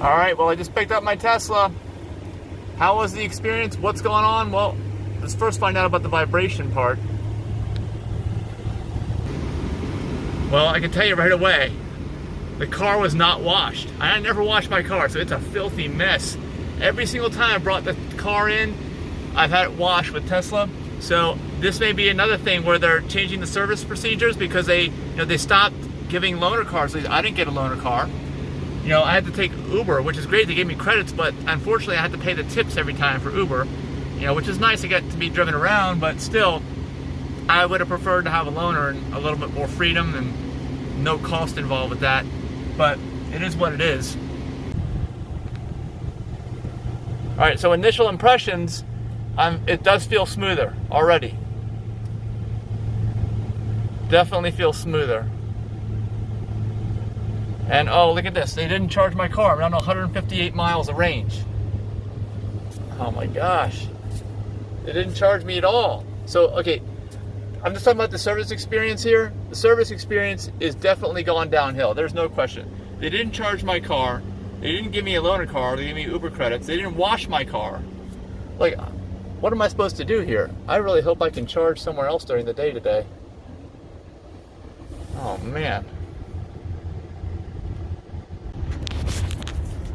All right, well, I just picked up my Tesla. How was the experience? What's going on? Well, let's first find out about the vibration part. Well, I can tell you right away, the car was not washed. I never washed my car, so it's a filthy mess. Every single time I brought the car in, I've had it washed with Tesla. So this may be another thing where they're changing the service procedures because they stopped giving loaner cars. I didn't get a loaner car. I had to take Uber, which is great. They gave me credits, but unfortunately I had to pay the tips every time for Uber, which is nice to get to be driven around, but still, I would have preferred to have a loaner and a little bit more freedom and no cost involved with that, but it is what it is. All right, so initial impressions, it does feel smoother already. Definitely feels smoother. And oh, look at this. They didn't charge my car. I'm on 158 miles of range. Oh my gosh. They didn't charge me at all. So, okay, I'm just talking about the service experience here. The service experience is definitely gone downhill. There's no question. They didn't charge my car. They didn't give me a loaner car. They gave me Uber credits. They didn't wash my car. Like, what am I supposed to do here? I really hope I can charge somewhere else during the day today. Oh, man.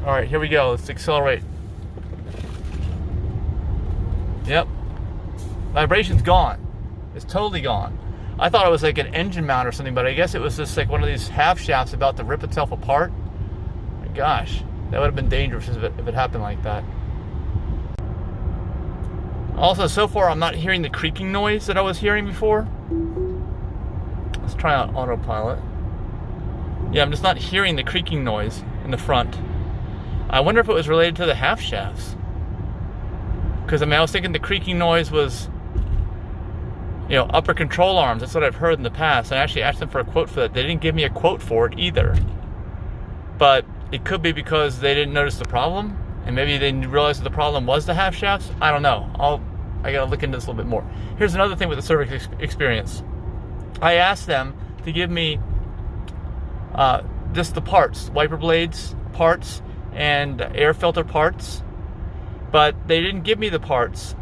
All right, here we go. Let's accelerate. Yep. Vibration's gone. It's totally gone. I thought it was like an engine mount or something, but I guess it was just like one of these half shafts about to rip itself apart. My gosh, that would have been dangerous if it happened like that. Also, so far I'm not hearing the creaking noise that I was hearing before. Let's try out autopilot. Yeah, I'm just not hearing the creaking noise in the front. I wonder if it was related to the half shafts. Because, I was thinking the creaking noise was, upper control arms. That's what I've heard in the past. I actually asked them for a quote for that. They didn't give me a quote for it either. But it could be because they didn't notice the problem. And maybe they didn't realize that the problem was the half shafts. I don't know. I got to look into this a little bit more. Here's another thing with the service experience. I asked them to give me just the parts, wiper blades parts, and air filter parts, but they didn't give me the parts.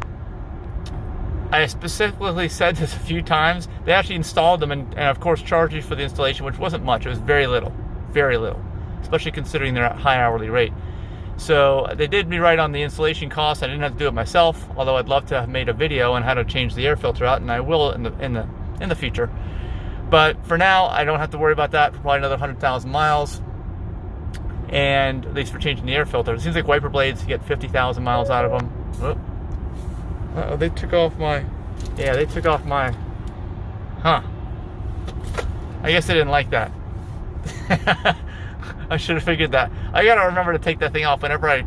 I specifically said this a few times. They actually installed them and of course charged me for the installation, which wasn't much. It was very little, especially considering their high hourly rate. So they did me right on the installation cost. I didn't have to do it myself, although I'd love to have made a video on how to change the air filter out, and I will in the future. But for now, I don't have to worry about that for probably another 100,000 miles. And at least for changing the air filter. It seems like wiper blades, you get 50,000 miles out of them. Oh, they took off my... Yeah, they took off my... Huh. I guess they didn't like that. I should have figured that. I gotta remember to take that thing off whenever I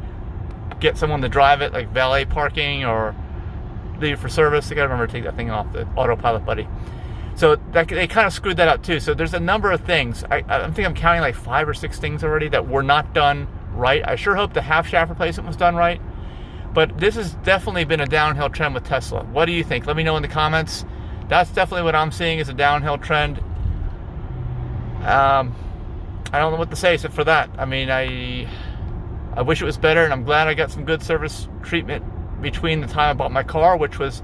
get someone to drive it, like valet parking or leave it for service. I gotta remember to take that thing off, the autopilot buddy. So they kind of screwed that up too. So there's a number of things. I think I'm counting like 5 or 6 things already that were not done right. I sure hope the half shaft replacement was done right. But this has definitely been a downhill trend with Tesla. What do you think? Let me know in the comments. That's definitely what I'm seeing is a downhill trend. I don't know what to say except for that. I wish it was better, and I'm glad I got some good service treatment between the time I bought my car, which was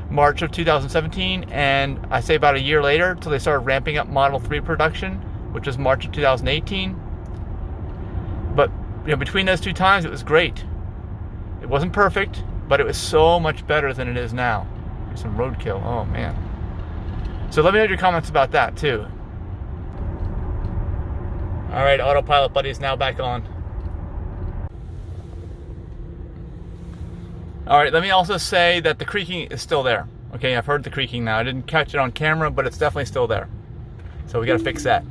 March of 2017, and I say about a year later until they started ramping up Model 3 production, which was March of 2018. But between those 2 times, it was great. It wasn't perfect, but it was so much better than it is now. There's some roadkill. Oh man. So let me know your comments about that too. All right, autopilot buddy is now back on. All right, let me also say that the creaking is still there. Okay, I've heard the creaking now. I didn't catch it on camera, but it's definitely still there. So we got to fix that.